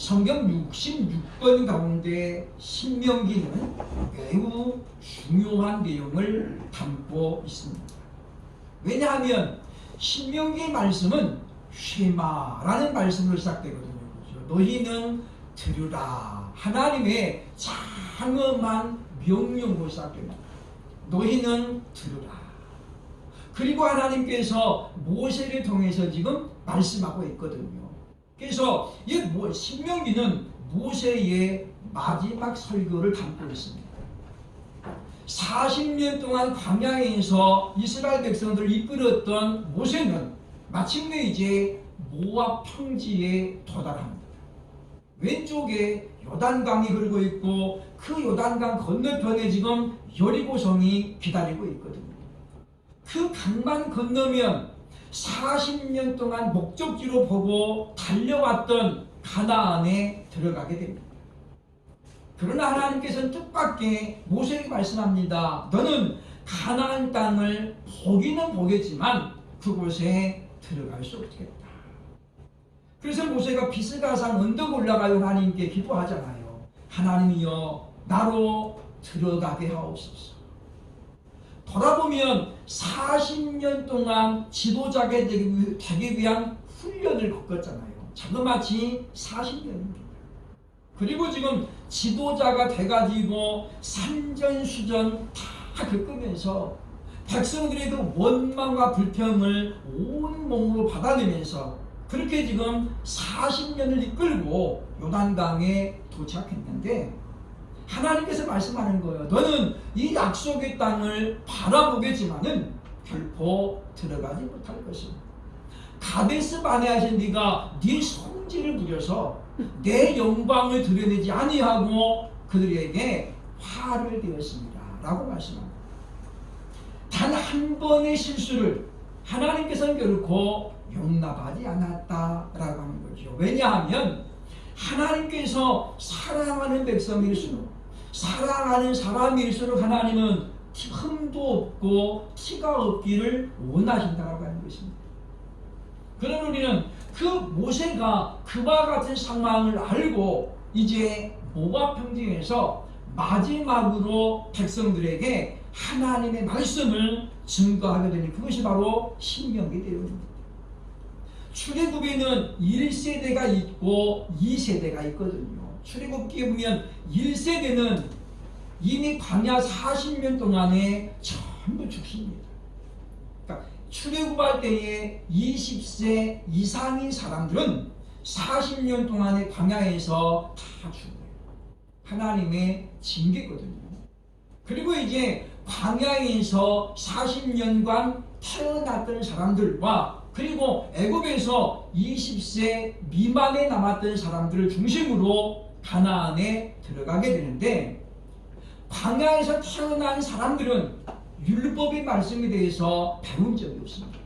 성경 66권 가운데 신명기는 매우 중요한 내용을 담고 있습니다. 왜냐하면 신명기의 말씀은 쉐마라는 말씀으로 시작되거든요. 그렇죠? 너희는 들으라. 하나님의 장엄한 명령으로 시작됩니다. 너희는 들으라. 그리고 하나님께서 모세를 통해서 지금 말씀하고 있거든요. 그래서 이 신명기는 모세의 마지막 설교를 담고 있습니다. 40년 동안 광야에서 이스라엘 백성들을 이끌었던 모세는 마침내 이제 모압 평지에 도달합니다. 왼쪽에 요단강이 흐르고 있고 그 요단강 건너편에 지금 여리고성이 기다리고 있거든요. 그 강만 건너면 40년 동안 목적지로 보고 달려왔던 가나안에 들어가게 됩니다. 그러나 하나님께서는 뜻밖의 모세에게 말씀합니다. 너는 가나안 땅을 보기는 보겠지만 그곳에 들어갈 수 없겠다. 그래서 모세가 비스가산 언덕 올라가요. 하나님께 기도하잖아요. 하나님이여 나로 들어가게 하옵소서. 돌아보면 40년 동안 지도자가 되기 위한 훈련을 겪었잖아요. 자그마치 40년입니다. 그리고 지금 지도자가 돼가지고 산전수전 다 겪으면서 백성들의 그 원망과 불평을 온 몸으로 받아내면서 그렇게 지금 40년을 이끌고 요단강에 도착했는데 하나님께서 말씀하는 거예요. 너는 이 약속의 땅을 바라보겠지만은 결코 들어가지 못할 것이다. 가데스 바네아에 네가 네 성질을 부려서 내 영광을 드러내지 아니하고 그들에게 화를 되었습니다. 라고 말씀합니다. 단 한 번의 실수를 하나님께서는 결코 용납하지 않았다라고 하는 거죠. 왜냐하면 하나님께서 사랑하는 백성일수록 사랑하는 사람일수록 하나님은 흠도 없고 티가 없기를 원하신다고 하는 것입니다. 그럼 우리는 그 모세가 그와 같은 상황을 알고 이제 모압 평지에서 마지막으로 백성들에게 하나님의 말씀을 증거하게 되는 그것이 바로 신명기 내용입니다. 출애굽에는 1세대가 있고 2세대가 있거든요. 출애굽기에 보면 1세대는 이미 광야 40년 동안에 전부 죽습니다. 그러니까 출애굽할 때에 20세 이상인 사람들은 40년 동안의 광야에서 다 죽어요. 하나님의 징계거든요. 그리고 이제 광야에서 40년간 태어났던 사람들과 그리고 애굽에서 20세 미만에 남았던 사람들을 중심으로 가나안에 들어가게 되는데 광야에서 태어난 사람들은 율법의 말씀에 대해서 배운 적이 없습니다.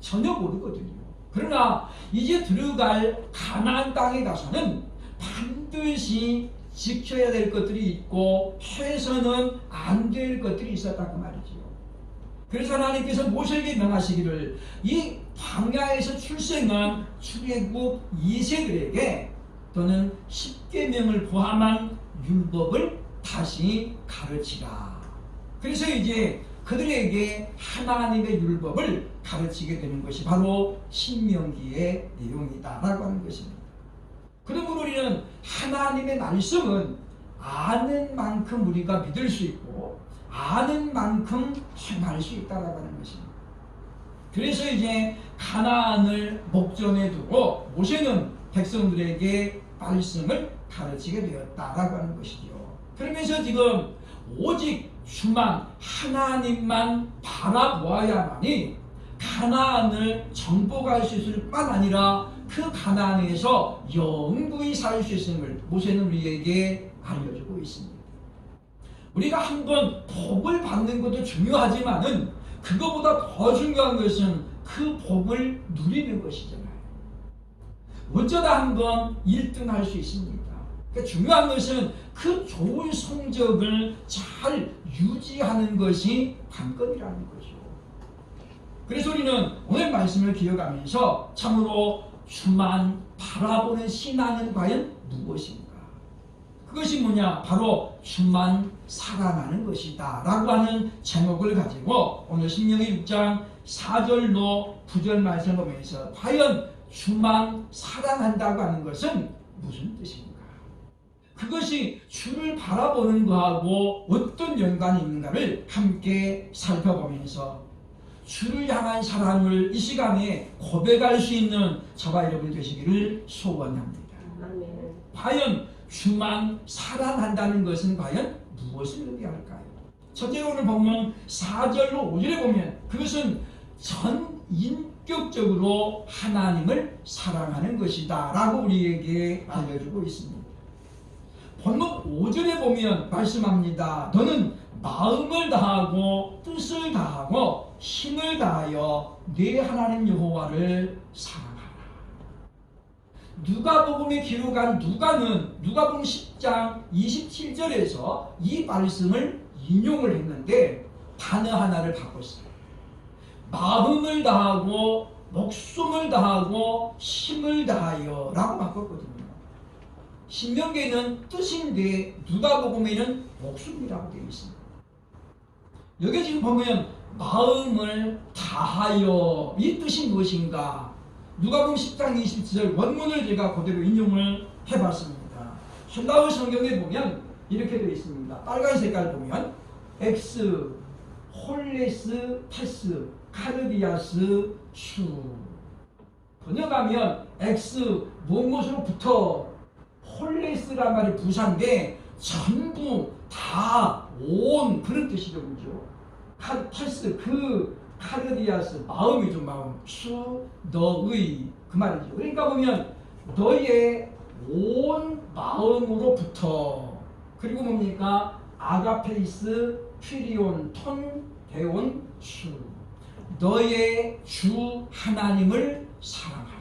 전혀 모르거든요. 그러나 이제 들어갈 가나안 땅에 가서는 반드시 지켜야 될 것들이 있고 해서는 안 될 것들이 있었다고 말이죠. 그래서 하나님께서 모세에게 명하시기를 이 광야에서 출생한 출애굽 2세들에게 또는 10계명을 포함한 율법을 다시 가르치라. 그래서 이제 그들에게 하나님의 율법을 가르치게 되는 것이 바로 신명기의 내용이다라고 하는 것입니다. 그러므로 우리는 하나님의 말씀은 아는 만큼 우리가 믿을 수 있고 아는 만큼 행할 수 있다라고 하는 것입니다. 그래서 이제 가나안을 목전에 두고 모세는 백성들에게 말씀을 가르치게 되었다라고 하는 것이죠. 그러면서 지금 오직 주만 하나님만 바라보아야만이 가나안을 정복할 수 있을 뿐만 아니라 그 가나안에서 영구히 살 수 있음을 모세는 우리에게 알려주고 있습니다. 우리가 한번 복을 받는 것도 중요하지만은 그것보다 더 중요한 것은 그 복을 누리는 것이잖아요. 어쩌다 한번 1등 할 수 있습니다. 그러니까 중요한 것은 그 좋은 성적을 잘 유지하는 것이 관건이라는 거죠. 그래서 우리는 오늘 말씀을 기억하면서 참으로 주만 바라보는 신앙은 과연 무엇인가? 그것이 뭐냐? 바로 주만 사랑하는 것이다 라고 하는 제목을 가지고 오늘 신명기 6장 4절로 9절 말씀을 보면서 과연 주만 사랑한다고 하는 것은 무슨 뜻인가? 그것이 주를 바라보는 것하고 어떤 연관이 있는가를 함께 살펴보면서 주를 향한 사랑을 이 시간에 고백할 수 있는 저와 여러분 되시기를 소원합니다. 과연 주만 사랑한다는 것은 과연 무엇을 의미할까요? 첫째로 오늘 보면 4절로 5절에 보면 그것은 전 인격적으로 하나님을 사랑하는 것이다 라고 우리에게 알려주고 있습니다. 본문 5절에 보면 말씀합니다. 너는 마음을 다하고 뜻을 다하고 힘을 다하여 네 하나님 여호와를 사랑하라. 누가복음에 기록한 누가복음 10장 27절에서 이 말씀을 인용을 했는데 단어 하나를 바꿨어요. 마음을 다하고 목숨을 다하고 힘을 다하여 라고 바꿨거든요. 신명기에는 뜻인데 누가복음에는 목숨이라고 되어 있습니다. 여기 지금 보면 마음을 다하여 이 뜻이 무엇인가? 누가복음 10장 27절 원문을 제가 그대로 인용을 해봤습니다. 헬라어 성경에 보면 이렇게 되어 있습니다. 빨간 색깔 보면 엑스, 홀레스, 테스, 카르디아스, 수. 번역하면 엑스 무엇으로부터 홀레스란 말이 부사인데 전부 다 온 그런 뜻이죠. 그죠? 테스 그 카르디아스 마음이죠. 마음. 수 너의 그 말이죠. 그러니까 보면 너의 온 마음으로부터 그리고 뭡니까? 아가페이스 퀴리온 톤 데온 수 너의 주 하나님을 사랑하라.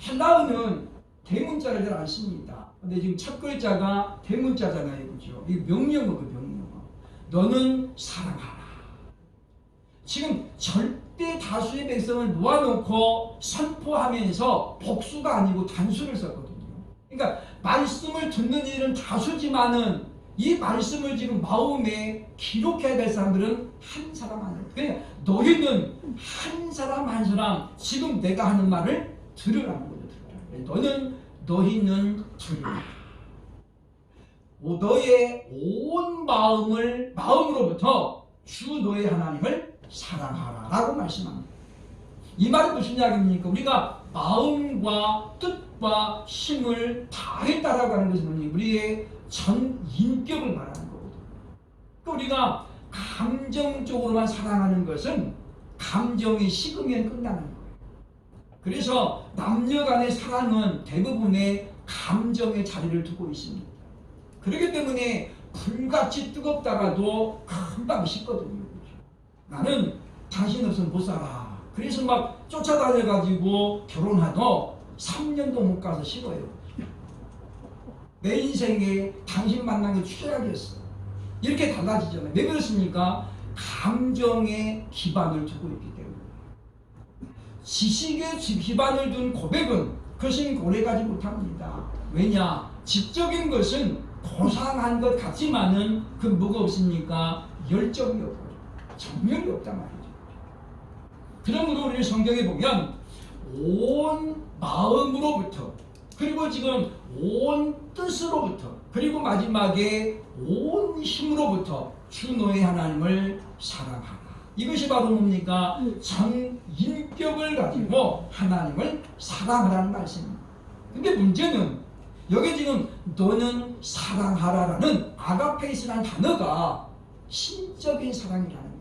헬라어는 대문자를 잘 안 씁니다. 근데 지금 첫 글자가 대문자잖아요. 그죠? 이 명령어 그 명령어. 너는 사랑하라. 지금 절대 다수의 백성을 모아놓고 선포하면서 복수가 아니고 단수를 썼거든요. 그러니까 말씀을 듣는 이들은 다수지만은 이 말씀을 지금 마음에 기록해야 될 사람들은 한 사람 한 사람. 그냥 너희는 한 사람 한 사람 지금 내가 하는 말을 들으라는 거죠. 너희는 들으라. 너의 온 마음으로부터 주 너의 하나님을 사랑하라 라고 말씀합니다. 이 말은 무슨 이야기입니까? 우리가 마음과 뜻과 힘을 다했다라고 하는 것은 우리의 전 인격을 말하는 거거든요. 그러니까 우리가 감정적으로만 사랑하는 것은 감정이 식으면 끝나는 거예요. 그래서 남녀 간의 사랑은 대부분의 감정의 자리를 두고 있습니다. 그렇기 때문에 불같이 뜨겁다가도 금방 식거든요. 나는 당신 없으면 못 살아. 그래서 막 쫓아다녀가지고 결혼하도 3년도 못 가서 식어요. 내 인생에 당신 만난 게 최악이었어. 이렇게 달라지잖아요. 왜 그렇습니까? 감정에 기반을 두고 있기 때문에. 지식에 기반을 둔 고백은 그것은 오래가지 못합니다. 왜냐? 지적인 것은 고상한 것 같지만은 그 뭐가 없습니까? 열정이 없고 정열이 없단 말이죠. 그러므로 우리 성경에 보면 온 마음으로부터 그리고 지금 온 뜻으로부터 그리고 마지막에 온 힘으로부터 주 너의 하나님을 사랑하라. 이것이 바로 뭡니까? 전 인격을 가지고 하나님을 사랑하라는 말씀입니다. 근데 문제는 여기 지금 너는 사랑하라라는 아가페이스라는 단어가 신적인 사랑이라는 거예요.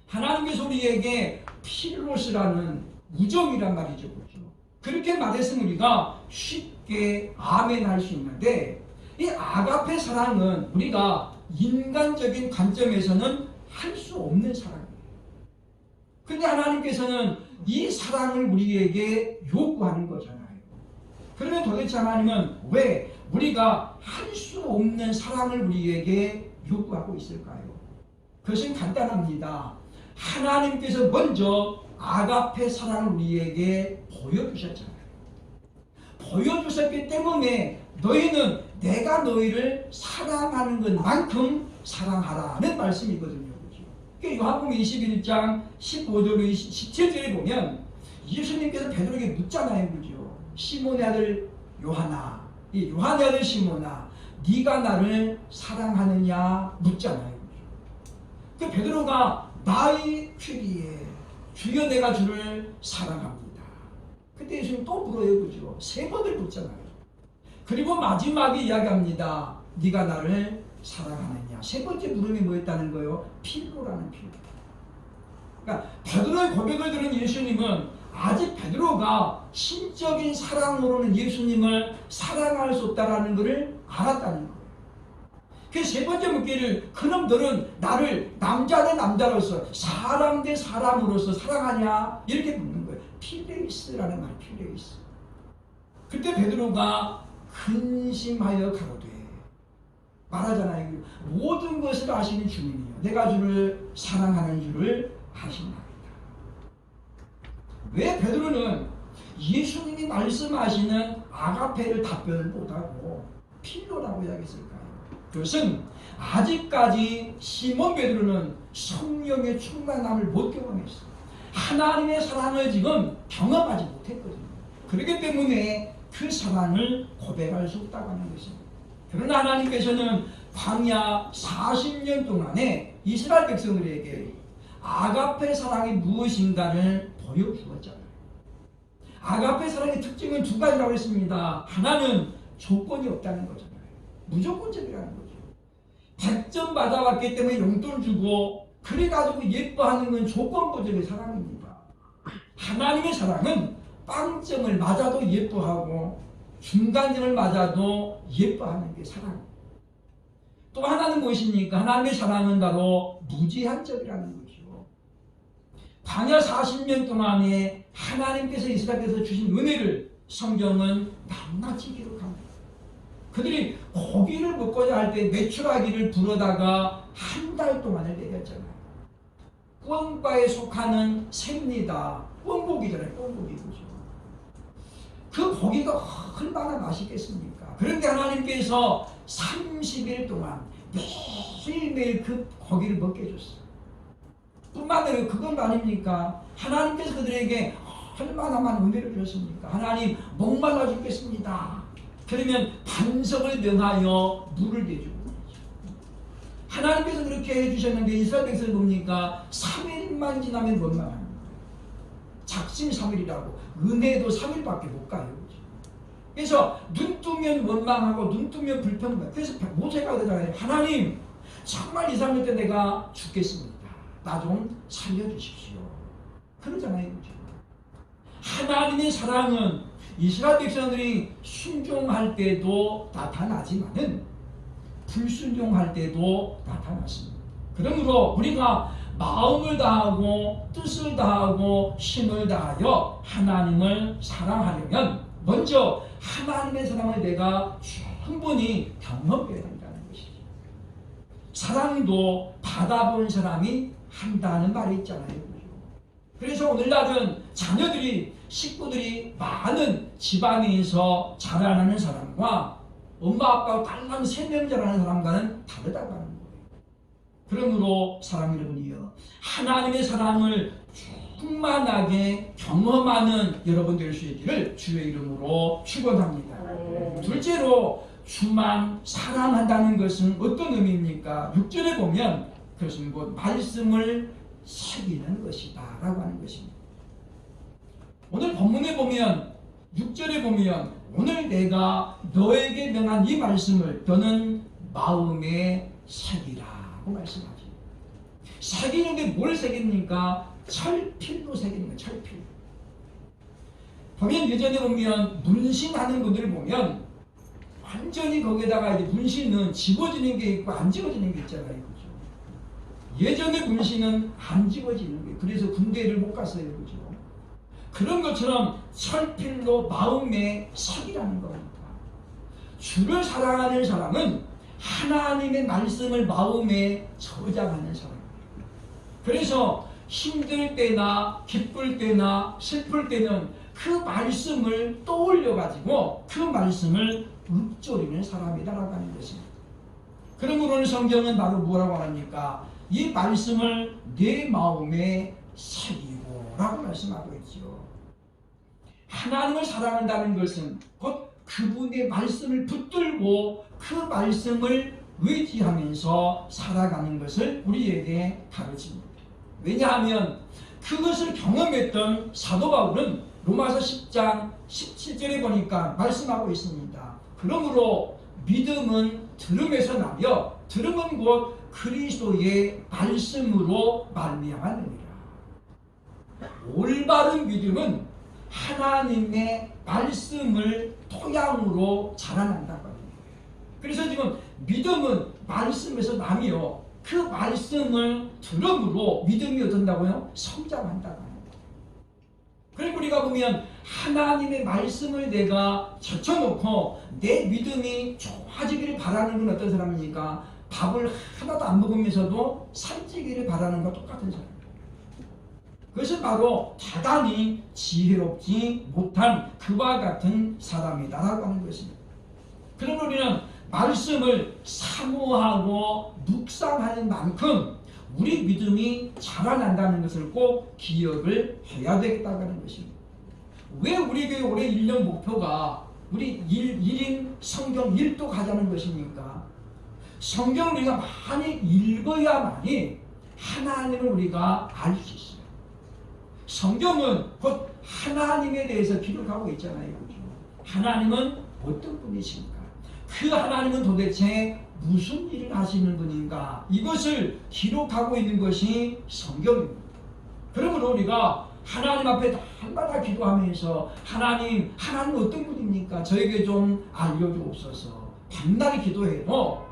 하나님께서 우리에게 필로스라는 우정이란 말이죠. 그렇죠? 그렇게 말했으면 우리가 쉽게 아멘 할 수 있는데 이 아가페 사랑은 우리가 인간적인 관점에서는 할 수 없는 사랑이에요. 근데 하나님께서는 이 사랑을 우리에게 요구하는 거잖아요. 그러면 도대체 하나님은 왜 우리가 할 수 없는 사랑을 우리에게 요구하고 있을까요? 그것은 간단합니다. 하나님께서 먼저 아가페 사랑을 우리에게 보여주셨잖아요. 보여주셨기 때문에 너희는 내가 너희를 사랑하는 것만큼 사랑하라는 말씀이거든요. 그러니까 요한복음 21장 15절 17절에 보면 예수님께서 베드로에게 묻잖아요. 그죠? 시몬의 아들 요한아, 이 요한의 아들 시몬아, 네가 나를 사랑하느냐 묻잖아요. 그 베드로가 나의 귀리에 주여 내가 주를 사랑합니다. 그때 예수님 또 물어요. 그죠? 세 번을 묻잖아요. 그리고 마지막에 이야기합니다. 네가 나를 사랑하느냐. 세 번째 물음이 뭐였다는 거예요? 필로라는 필로. 그러니까 베드로의 고백을 들은 예수님은 아직 베드로가 신적인 사랑으로는 예수님을 사랑할 수 없다는 것을 알았다는 거예요. 그 세 번째 묻기를 그럼 너는 나를 남자 대 남자로서 사람 대 사람으로서 사랑하냐? 이렇게 묻는 거예요. 필레이스라는 말, 필레이스. 그때 베드로가 근심하여 가로되 말하잖아요. 모든 것을 아시는 주님이요 내가 주를 사랑하는 줄을 아신나이다. 왜 베드로는 예수님이 말씀하시는 아가페를 답변을 못하고 필로라고 이야기했을까요? 그것은 아직까지 시몬 베드로는 성령의 충만함을 못 경험했어요. 하나님의 사랑을 지금 경험하지 못했거든요. 그렇기 때문에 그 사랑을 고백할 수 없다고 하는 것입니다. 그러나 하나님께서는 광야 40년 동안에 이스라엘 백성들에게 아가페 사랑이 무엇인가를 보여주었잖아요. 아가페 사랑의 특징은 두 가지라고 했습니다. 하나는 조건이 없다는 거잖아요. 무조건적이라는 거죠. 100점 받아왔기 때문에 용돈 주고 그래가지고 예뻐하는 건 조건부적인 사랑입니다. 하나님의 사랑은 빵점을 맞아도 예뻐하고 중간점을 맞아도 예뻐하는 게 사랑. 또 하나는 무엇입니까? 하나님의 사랑은 바로 무제한적이라는 거죠. 광야 40년 동안에 하나님께서 이스라엘께서 주신 은혜를 성경은 낱낱이 기록합니다. 그들이 고기를 먹고자 할 때 메추라기를 불어다가 한 달 동안을 먹였잖아요. 꿩과에 속하는 새입니다. 꿩고기잖아요. 꿩고기. 그 고기가 얼마나 맛있겠습니까? 그런데 하나님께서 30일 동안 매일매일 그 고기를 먹게 해줬어요. 뿐만 아니라 그건 아닙니까? 하나님께서 그들에게 얼마나 많은 은혜를 주셨습니까? 하나님 목말라 죽겠습니다. 그러면 반석을 명하여 물을 대주고 하나님께서 그렇게 해주셨는데 이스라엘 백성을 봅니까? 3일만 지나면 원망합니다. 작심 3일이라고 은혜도 3일밖에 못 가요. 그래서 눈 뜨면 원망하고 눈 뜨면 불평. 그래서 모세가 그러잖아요. 하나님 정말 2, 3일 때 내가 죽겠습니다. 나 좀 살려주십시오. 그러잖아요. 하나님의 사랑은 이스라엘 백성들이 순종할 때도 나타나지만은 불순종할 때도 나타났습니다. 그러므로 우리가 마음을 다하고 뜻을 다하고 힘을 다하여 하나님을 사랑하려면 먼저 하나님의 사랑을 내가 충분히 경험해야 된다는 것이죠. 사랑도 받아본 사람이 한다는 말이 있잖아요. 그래서 오늘날은 자녀들이 식구들이 많은 집안에서 자라나는 사람과 엄마 아빠가 딸랑 3명 자라는 사람과는 다르다고 하는 거예요. 그러므로 사랑 여러분이요, 하나님의 사랑을 충만하게 경험하는 여러분 될 수 있기를 주의 이름으로 축원합니다. 둘째로 주만 사랑한다는 것은 어떤 의미입니까? 6절에 보면 그것은 곧 말씀을 새기는 것이다 라고 하는 것입니다. 오늘 본문에 보면 6절에 보면 오늘 내가 너에게 명한 이 말씀을 너는 마음에 새기라고 말씀하죠. 새기는 게 뭘 새깁니까? 철필로 새기는 거예요. 철필. 보면 예전에 보면 문신하는 분들을 보면 완전히 거기에다가 이제 문신은 집어지는 게 있고 안 집어지는 게 있잖아요. 그죠? 예전에 문신은 안 집어지는 거예요. 그래서 군대를 못 갔어요. 그죠? 그런 것처럼 철필로 마음에 새기라는 겁니다. 주를 사랑하는 사람은 하나님의 말씀을 마음에 저장하는 사람입니다. 그래서 힘들 때나 기쁠 때나 슬플 때는 그 말씀을 떠올려 가지고 그 말씀을 읊조리는 사람이다라고 하는 것입니다. 그러므로 오늘 성경은 바로 뭐라고 하니까 이 말씀을 내 마음에 새기고 라고 말씀하고 있죠. 하나님을 사랑한다는 것은 곧 그분의 말씀을 붙들고 그 말씀을 의지하면서 살아가는 것을 우리에게 가르칩니다. 왜냐하면 그것을 경험했던 사도 바울은 로마서 10장 17절에 보니까 말씀하고 있습니다. 그러므로 믿음은 들음에서 나며 들음은 곧 그리스도의 말씀으로 말미암았느니라. 올바른 믿음은 하나님의 말씀을 토양으로 자라난다고 합니다. 그래서 지금 믿음은 말씀에서 나며 그 말씀을 들음으로 믿음이 어떤다고요? 성장한다고 합니다. 그리고 우리가 보면 하나님의 말씀을 내가 젖혀놓고 내 믿음이 좋아지기를 바라는 건 어떤 사람입니까? 밥을 하나도 안 먹으면서도 살찌기를 바라는 것과 똑같은 사람입니다. 그것은 바로 대단히 지혜롭지 못한 그와 같은 사람이다라고 하는 것입니다. 그러면 우리는 말씀을 사모하고 묵상하는 만큼 우리 믿음이 자라난다는 것을 꼭 기억을 해야 되겠다고 하는 것입니다. 왜 우리 교회 올해 1년 목표가 우리 1인 성경 1도 가자는 것입니까? 성경을 우리가 많이 읽어야만이 하나님을 우리가 알 수 있어요. 성경은 곧 하나님에 대해서 기록하고 있잖아요. 그렇죠? 하나님은 어떤 분이십니까? 그 하나님은 도대체 무슨 일을 하시는 분인가? 이것을 기록하고 있는 것이 성경입니다. 그러므로 우리가 하나님 앞에 날마다 기도하면서 하나님 어떤 분입니까? 저에게 좀 알려주옵소서. 밤낮 기도해도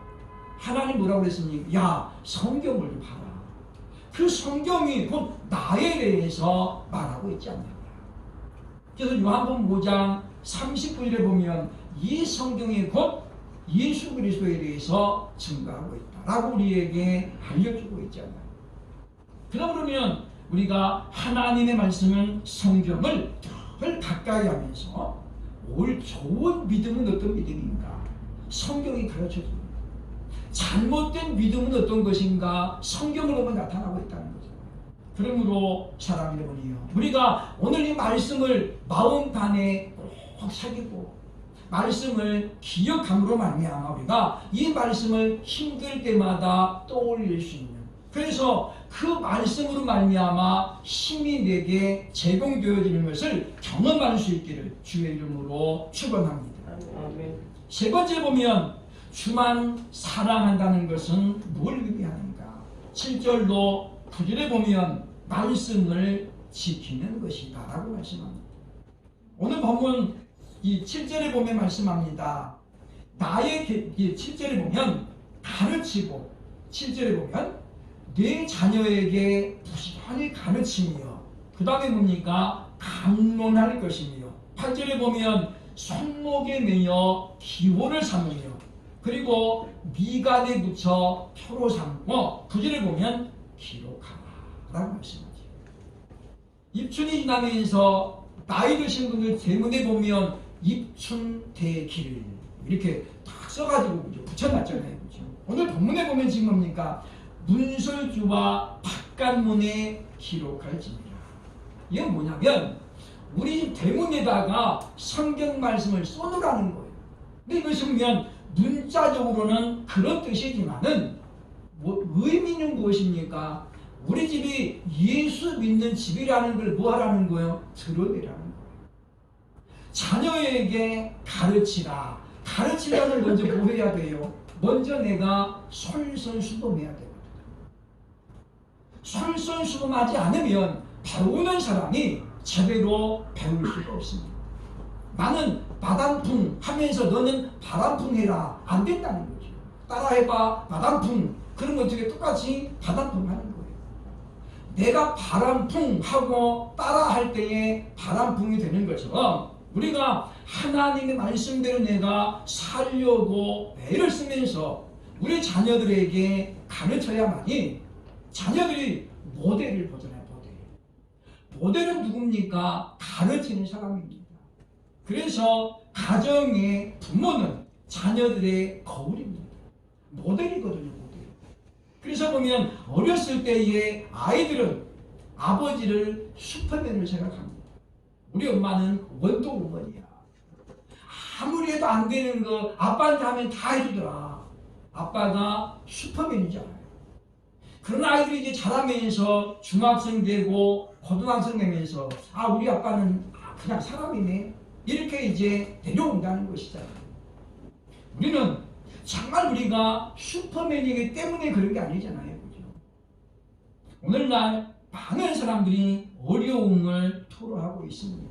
하나님 뭐라고 그랬습니까? 야, 성경을 좀 봐라. 그 성경이 곧 나에 대해서 말하고 있지 않느냐. 그래서 요한복음 5장 39절에 보면 이 성경이 곧 예수 그리스도에 대해서 증거하고 있다라고 우리에게 알려주고 있잖아요. 그러면 우리가 하나님의 말씀은 성경을 늘 가까이 하면서 올 좋은 믿음은 어떤 믿음인가? 성경이 가르쳐줍니다. 잘못된 믿음은 어떤 것인가? 성경을 보면 나타나고 있다는 거죠. 그러므로 사랑하는 여러분이요, 우리가 오늘 이 말씀을 마음판에 꼭 새기고 말씀을 기억함으로 말미암아 우리가 이 말씀을 힘들 때마다 떠올릴 수 있는, 그래서 그 말씀으로 말미암아 힘이 내게 제공되어지는 것을 경험할 수 있기를 주의 이름으로 축원합니다. 세 번째 보면 주만 사랑한다는 것은 뭘 의미하는가? 7절로 9절에 보면 말씀을 지키는 것이다 라고 말씀합니다. 오늘 본문 이 7절에 보면 말씀합니다. 나의 7절에 보면 가르치고, 7절에 보면 내 자녀에게 부지런히 가르치며, 그 다음에 뭡니까? 강론할 것이며, 8절에 보면 손목에 매여 기호를 삼으며, 그리고 미간에 붙여 표로 삼고, 9절에 보면 기록하라 라고 말씀하죠. 입춘이 지나면서 나이 드신 분들 대문에 보면 입춘대길 이렇게 딱 써가지고 그죠? 붙여놨잖아요. 그죠? 오늘 본문에 보면 지금 뭡니까? 문설주와 바깥문에 기록할지니라. 이건 뭐냐면 우리 대문에다가 성경 말씀을 써놓으라는 거예요. 근데 이것이 보면 문자적으로는 그런 뜻이지만은 의미는 무엇입니까? 우리 집이 예수 믿는 집이라는 걸 뭐 하라는 거예요? 드러내라는 거예요. 자녀에게 가르치라. 가르치려면 먼저 뭐 해야 돼요? 먼저 내가 솔선수범해야 되거든. 솔선수범하지 않으면 배우는 사람이 제대로 배울 수가 없습니다. 나는 바람풍 하면서 너는 바람풍 해라. 안 된다는 거죠. 따라해봐. 바람풍. 그러면 어떻게 똑같이 바람풍 하는 거예요. 내가 바람풍 하고 따라할 때에 바람풍이 되는 것처럼 우리가 하나님의 말씀대로 내가 살려고 애를 쓰면서 우리 자녀들에게 가르쳐야만이 자녀들이 모델을 보잖아요. 모델은 누굽니까? 가르치는 사람입니다. 그래서 가정의 부모는 자녀들의 거울입니다. 모델이거든요, 모델. 그래서 보면 어렸을 때의 아이들은 아버지를 슈퍼맨을 생각합니다. 우리 엄마는 원더우먼이야. 아무리 해도 안 되는 거 아빠한테 하면 다 해주더라. 아빠가 슈퍼맨인 줄 알아요. 그런 아이들이 이제 자라면서 중학생 되고 고등학생 되면서 우리 아빠는 그냥 사람이네. 이렇게 이제 내려온다는 것이잖아요. 우리는 정말 우리가 슈퍼맨이기 때문에 그런 게 아니잖아요. 그죠? 오늘날 많은 사람들이 어려움을 토로하고 있습니다.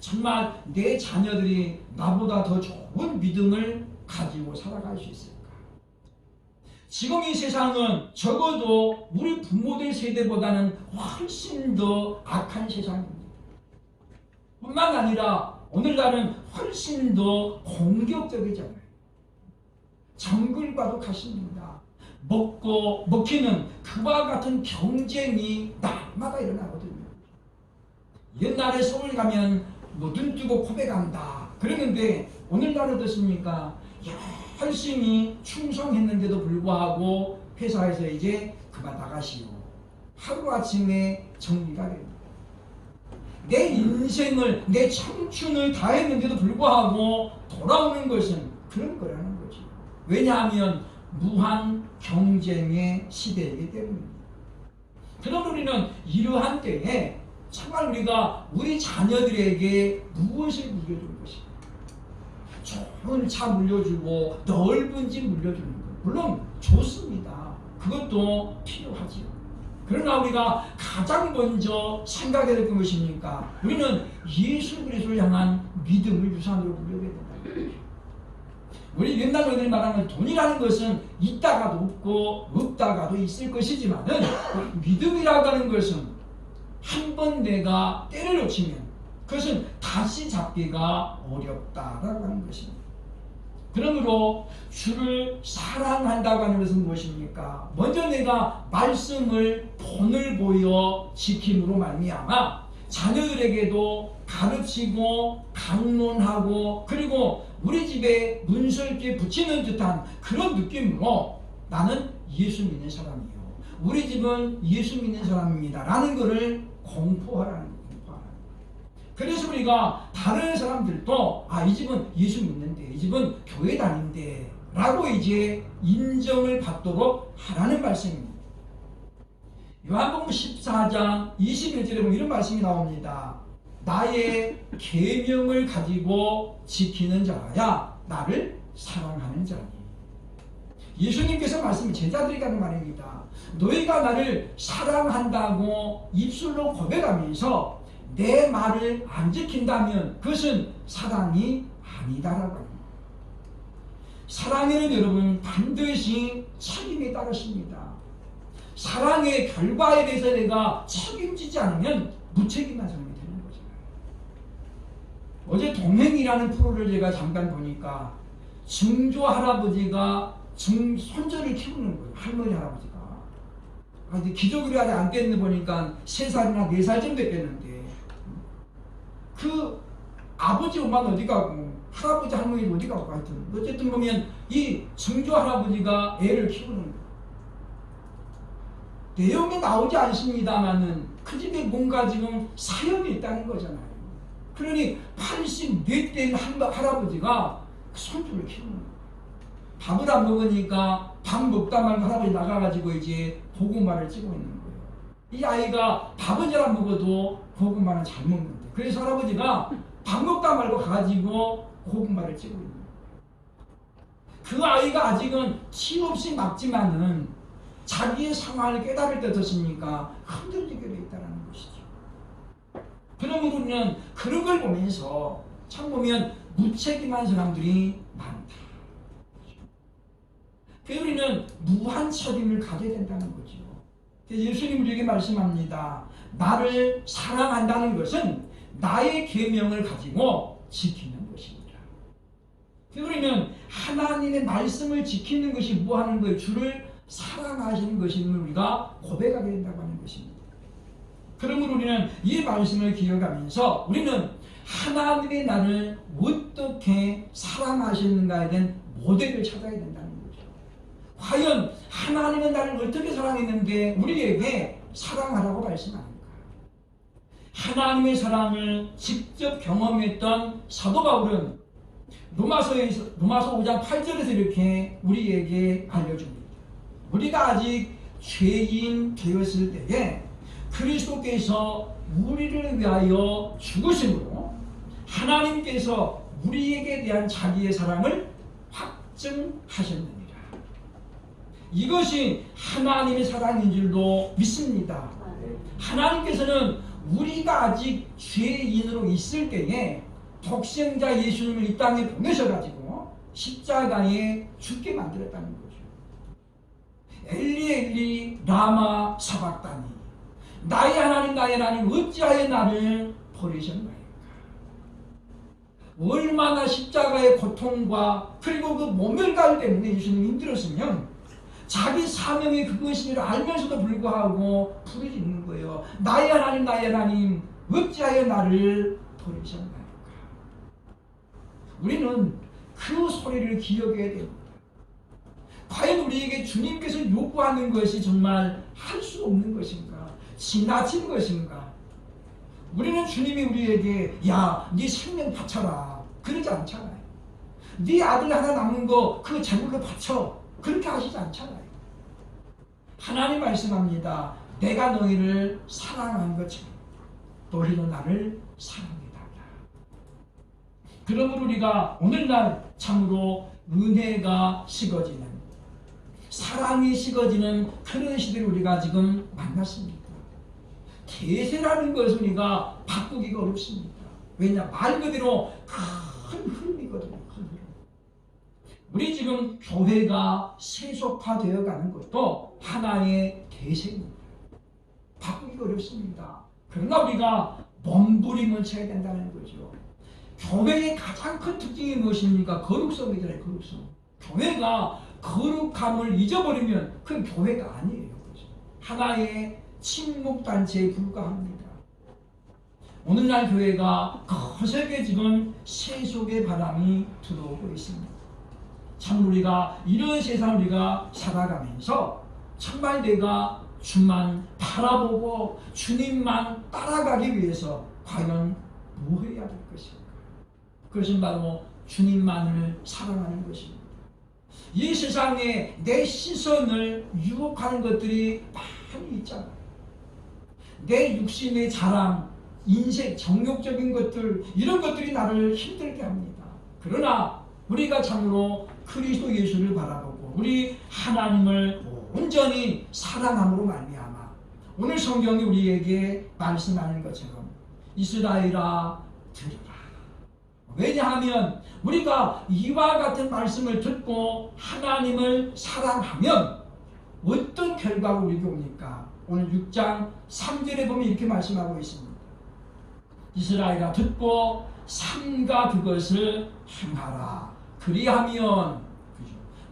정말 내 자녀들이 나보다 더 좋은 믿음을 가지고 살아갈 수 있을까? 지금 이 세상은 적어도 우리 부모들 세대보다는 훨씬 더 악한 세상입니다. 뿐만 아니라 오늘날은 훨씬 더 공격적이잖아요. 정글과도 같습니다. 먹고 먹히는 그와 같은 경쟁이 날마다 일어나거든요. 옛날에 서울 가면 눈 뜨고 고백한다 그랬는데 오늘날은 어떻습니까? 열심히 충성했는데도 불구하고 회사에서 이제 그만 나가시오. 하루아침에 정리가 됩니다. 내 인생을, 내 청춘을 다했는데도 불구하고 돌아오는 것은 그런 거라는 거죠. 왜냐하면 무한 경쟁의 시대이기 때문입니다. 그럼 우리는 이러한 때에 정말 우리가 우리 자녀들에게 무엇을 물려줄 것인가? 좋은 차 물려주고 넓은 집 물려주는 것 물론 좋습니다. 그것도 필요하지요. 그러나 우리가 가장 먼저 생각해야 될 것입니까? 우리는 예수 그리스도를 향한 믿음을 유산으로 물려야 된다. 우리 옛날 어른들이 말하는 돈이라는 것은 있다가도 없고 없다가도 있을 것이지만은 믿음이라고 하는 것은 한 번 내가 때를 놓치면 그것은 다시 잡기가 어렵다라고 하는 것입니다. 그러므로 주를 사랑한다고 하는 것은 무엇입니까? 먼저 내가 말씀을 본을 보여 지킴으로 말미암아 자녀들에게도 가르치고 강론하고 그리고 우리 집에 문설주에 붙이는 듯한 그런 느낌으로 나는 예수 믿는 사람이에요. 우리 집은 예수 믿는 사람입니다. 라는 것을 공포하라는 거예요. 그래서 우리가 다른 사람들도 이 집은 예수 믿는데 이 집은 교회 다닌데 라고 이제 인정을 받도록 하라는 말씀입니다. 요한복음 14장 21절에 보면 이런 말씀이 나옵니다. 나의 계명을 가지고 지키는 자라야 나를 사랑하는 자니. 예수님께서 말씀을 제자들에게 하는 말입니다. 너희가 나를 사랑한다고 입술로 고백하면서 내 말을 안 지킨다면 그것은 사랑이 아니다라고 합니다. 사랑에는 여러분 반드시 책임이 따르십니다. 사랑의 결과에 대해서 내가 책임지지 않으면 무책임한 사람이 되는 거잖아요. 어제 동행이라는 프로를 제가 잠깐 보니까 증조 할아버지가 손주를 키우는 거예요. 할머니 할아버지가. 근데 기저귀를 아직 안 뗐는데 보니까 3살이나 4살쯤 됐겠는데 그 아버지 엄마는 어디 가고 할아버지 할머니는 어디 가고 하여튼 어쨌든 보면 이 증조 할아버지가 애를 키우는 거예요. 내용이 나오지 않습니다만은 그 집에 뭔가 지금 사연이 있다는 거잖아요. 그러니 84대인 할아버지가 손주를 키우는 거예요. 밥을 안 먹으니까 밥 먹다 말고 할아버지 나가가지고 이제 고구마를 찍고 있는 거예요. 이 아이가 밥은 잘 안 먹어도 고구마는 잘 먹는데 그래서 할아버지가 밥 먹다 말고 가가지고 고구마를 찍고 있는 거예요. 그 아이가 아직은 티 없이 막지만은 자기의 상황을 깨달을 때 어떻습니까? 흔들리게 되어 있다는 것이죠. 그러므로 우리는 그런 걸 보면서 참 보면 무책임한 사람들이 많다. 그래서 우리는 무한 책임을 가져야 된다는 거죠. 예수님 우리에게 말씀합니다. 나를 사랑한다는 것은 나의 계명을 가지고 지키는 것입니다. 그래서 우리는 하나님의 말씀을 지키는 것이 뭐하는 거예요? 주를 사랑하시는 것임을 우리가 고백하게 된다고 하는 것입니다. 그러므로 우리는 이 말씀을 기억하면서 우리는 하나님의 나를 어떻게 사랑하시는가에 대한 모델을 찾아야 된다는 거죠. 과연 하나님은 나를 어떻게 사랑했는데 우리에게 사랑하라고 말씀합니까? 하나님의 사랑을 직접 경험했던 사도 바울은 로마서 5장 8절에서 이렇게 우리에게 알려줍니다. 우리가 아직 죄인 되었을 때에 그리스도께서 우리를 위하여 죽으심으로 하나님께서 우리에게 대한 자기의 사랑을 확증하셨느니라. 이것이 하나님의 사랑인 줄도 믿습니다. 하나님께서는 우리가 아직 죄인으로 있을 때에 독생자 예수님을 이 땅에 보내셔가지고 십자가에 죽게 만들었다는 거죠. 엘리 엘리 라마 사박다니, 나의 하나님 어찌하여 나를 버리셨나이까. 얼마나 십자가의 고통과 그리고 그 모멸감 때문에 예수님이 힘들었으면 자기 사명이 그것임을 알면서도 불구하고 부르짖는 거예요. 나의 하나님 어찌하여 나를 버리셨나이까. 우리는 그 소리를 기억해야 됩니다. 과연 우리에게 주님께서 요구하는 것이 정말 할 수 없는 것인가? 지나친 것인가? 우리는 주님이 우리에게 야, 네 생명 바쳐라 그러지 않잖아요. 네 아들 하나 남은 거 그 제물로 바쳐 그렇게 하시지 않잖아요. 하나님 말씀합니다. 내가 너희를 사랑한 것처럼 너희도 나를 사랑해달라. 그러므로 우리가 오늘날 참으로 은혜가 식어지는, 사랑이 식어지는 그런 시대를 우리가 지금 만났습니다. 대세라는 것을 우리가 바꾸기가 어렵습니다. 왜냐? 말 그대로 큰 흐름이거든요. 큰 흐름. 우리 지금 교회가 세속화되어 가는 것도 하나의 대세입니다. 바꾸기가 어렵습니다. 그러나 우리가 몸부림을 쳐야 된다는 거죠. 교회의 가장 큰 특징이 무엇입니까? 거룩성이잖아요. 거룩성. 교회가 거룩함을 잊어버리면 그건 교회가 아니에요. 그렇죠? 하나의 침묵단체에 불과합니다. 오늘날 교회가 거세게 지금 세속의 바람이 들어오고 있습니다. 참 우리가 이런 세상을 우리가 살아가면서 정말 내가 주만 바라보고 주님만 따라가기 위해서 과연 뭐 해야 될 것인가? 그것은 바로 주님만을 사랑하는 것입니다. 이 세상에 내 시선을 유혹하는 것들이 많이 있잖아요. 내 육신의 자랑, 인생, 정욕적인 것들, 이런 것들이 나를 힘들게 합니다. 그러나 우리가 참으로 그리스도 예수를 바라보고 우리 하나님을 온전히 사랑함으로 말미암아 오늘 성경이 우리에게 말씀하는 것처럼 이스라엘아 들으라. 왜냐하면 우리가 이와 같은 말씀을 듣고 하나님을 사랑하면 어떤 결과가 우리에게 옵니까? 오늘 6장 3절에 보면 이렇게 말씀하고 있습니다. 이스라엘아 듣고 삼가 그것을 행하라. 그리하면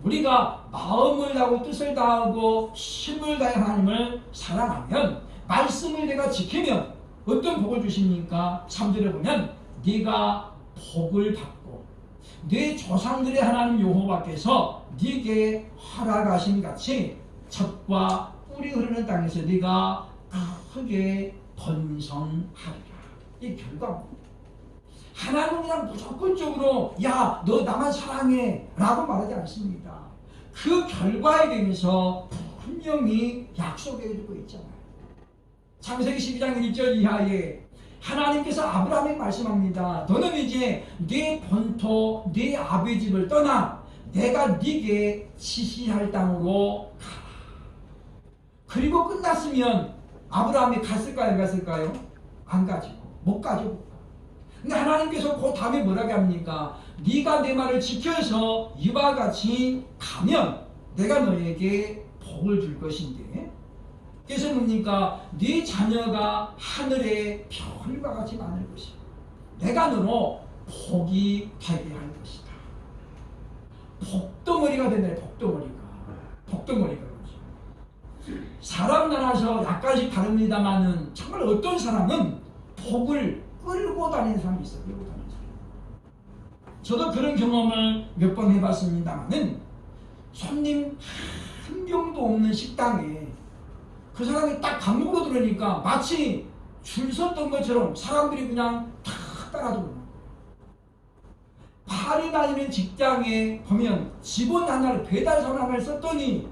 우리가 마음을 다하고 뜻을 다하고 힘을 다해 하나님을 사랑하면 말씀을 내가 지키면 어떤 복을 주십니까? 3절에 보면 네가 복을 받고 네 조상들의 하나님 여호와께서 네게 허락하신 같이 젖과 꿀이 흐르는 땅에서 네가 크게 번성하리라. 이 결과입니다. 하나님은 그냥 무조건적으로 야, 너 나만 사랑해 라고 말하지 않습니다. 그 결과에 대해서 분명히 약속해 주고 있잖아요. 창세기 12장 1절 이하에 하나님께서 아브라함에게 말씀합니다. 너는 이제 네 본토 네 아버지 집을 떠나 내가 네게 지시할 땅으로 가라. 그리고 끝났으면 아브라함이 갔을까요? 안 갔을까요? 안 가죠. 못 가죠. 근데 하나님께서 그 다음에 뭐라고 합니까? 네가 내 말을 지켜서 이와 같이 가면 내가 너에게 복을 줄 것인데, 그래서 뭡니까? 네 자녀가 하늘의 별과 같이 많을 것이고 내가 너로 복이 되게 할 것이다. 복덩어리가 되네. 복덩어리가 그렇죠. 사람 나라서 약간씩 다릅니다만은 정말 어떤 사람은 복을 끌고 다니는 사람이 있어요. 끌고 다니는 사람. 저도 그런 경험을 몇 번 해봤습니다만은 손님 한 명도 없는 식당에 그 사람이 딱 방문으로 들어오니까 마치 줄 섰던 것처럼 사람들이 그냥 다 따라들어요. 파리 다니는 직장에 보면 직원 하나를 배달선 하나를 썼더니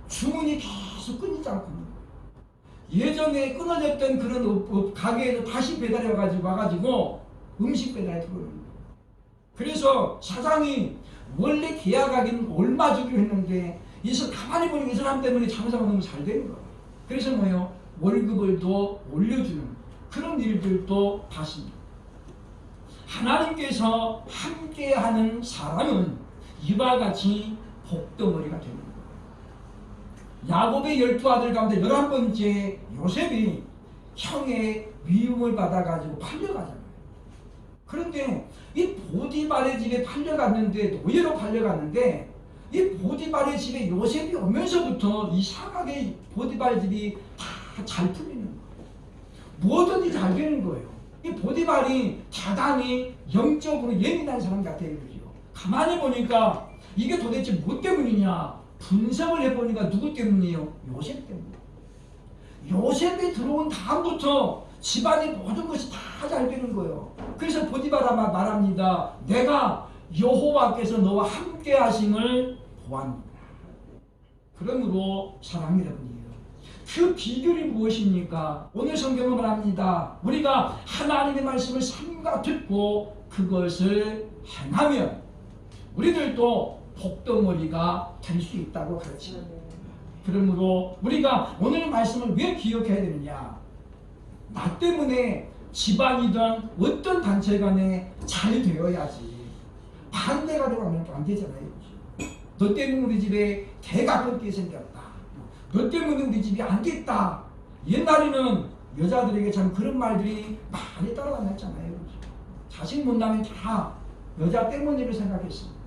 주문이 계속 끊이지 않고 예전에 끊어졌던 그런 가게에서 다시 배달이 와가지고 음식 배달이 들어오는 거예요. 그래서 사장이 원래 계약하기는 얼마 주기로 했는데 이서 가만히 보니까 이 사람 때문에 장사가 너무 잘 되는 거예요. 그래서 뭐예요? 월급을 더 올려주는 그런 일들도 봤습니다. 하나님께서 함께하는 사람은 이와 같이 복덩어리가 되는 거예요. 야곱의 12아들 가운데 11번째 요셉이 형의 미움을 받아가지고 팔려가잖아요. 그런데 이 보디발의 집에 팔려갔는데, 노예로 팔려갔는데, 이 보디발의 집에 요셉이 오면서부터 이상하게 보디발 집이 다 잘 풀리는 거예요. 뭐든지 잘 되는 거예요. 이 보디발이 대단히 영적으로 예민한 사람 같아요. 그죠? 가만히 보니까 이게 도대체 뭐 때문이냐? 분석을 해보니까 누구 때문이에요? 요셉 때문이에요. 요셉이 들어온 다음부터 집안의 모든 것이 다 잘 되는 거예요. 그래서 보디발아 말합니다. 내가 여호와께서 너와 함께 하심을 보았느니라. 그러므로 사랑하는 여러분이에요. 그 비결이 무엇입니까? 오늘 성경은 말합니다. 우리가 하나님의 말씀을 삼가 듣고 그것을 행하면 우리들도 복덩어리가 될 수 있다고 가르칩니다. 그러므로 우리가 오늘 말씀을 왜 기억해야 되느냐? 나 때문에 집안이든 어떤 단체 간에 잘 되어야지. 반대가 되면 안 되잖아요. 너 때문에 우리 집에 개가 끊게 생겼다. 너 때문에 우리 집이 안 됐다. 옛날에는 여자들에게 참 그런 말들이 많이 따라다녔잖아요. 자식 못나면 다 여자 때문이라고 생각했습니다.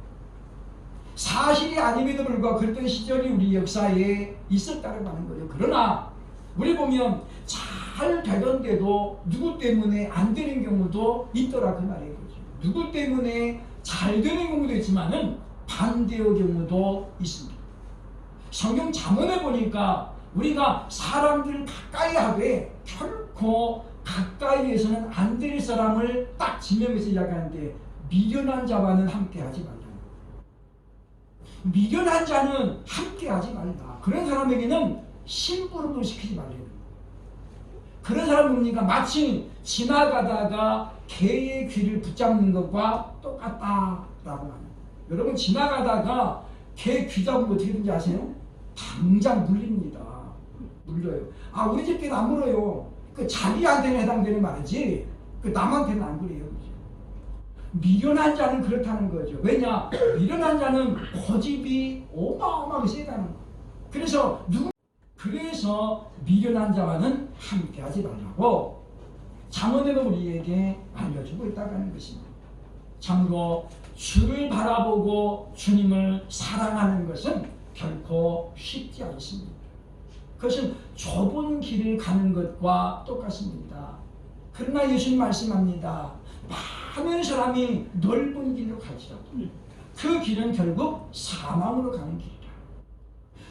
사실이 아님에도 불구하고 그랬던 시절이 우리 역사에 있었다고 하는 거예요. 그러나 우리 보면 잘 되던데도 누구 때문에 안 되는 경우도 있더라 그 말이에요. 누구 때문에 잘 되는 경우도 있지만은 반대의 경우도 있습니다. 성경 잠언에 보니까 우리가 사람들을 가까이 하되 결코 가까이에서는 안 될 사람을 딱 지명해서 이야기하는데 미련한 자와는 함께하지 말라. 미련한 자는 함께하지 말라. 그런 사람에게는 심부름을 시키지 말라. 그런 사람 뭡니까? 마치 지나가다가 개의 귀를 붙잡는 것과 똑같다라고 합니다. 여러분 지나가다가 개 귀 잡으면 어떻게 되는지 아세요? 당장 물립니다. 물려요. 아 우리 집 개는 안 물어요. 그 자기한테는 해당되는 말이지 그 남한테는 안 그래요. 미련한 자는 그렇다는 거죠. 왜냐? 미련한 자는 고집이 어마어마하게 세다는 거예요. 그래서 미련한 자와는 함께하지 말라고 잠언에는 우리에게 알려주고 있다고 하는 것입니다. 참으로 주를 바라보고 주님을 사랑하는 것은 결코 쉽지 않습니다. 그것은 좁은 길을 가는 것과 똑같습니다. 그러나 예수님 말씀합니다. 많은 사람이 넓은 길로 갈지라도 그 길은 결국 사망으로 가는 길이다.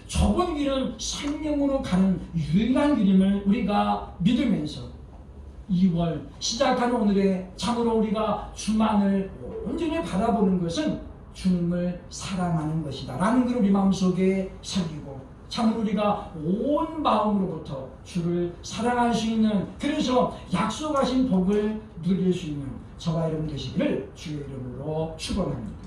좁은 길은 생명으로 가는 유일한 길임을 우리가 믿으면서 2월 시작하는 오늘의 참으로 우리가 주만을 온전히 바라보는 것은 주님을 사랑하는 것이다 라는 걸 우리 마음속에 새기고 참으로 우리가 온 마음으로부터 주를 사랑할 수 있는 그래서 약속하신 복을 누릴 수 있는 저와 여러분 되시기를 주의 이름으로 축원합니다.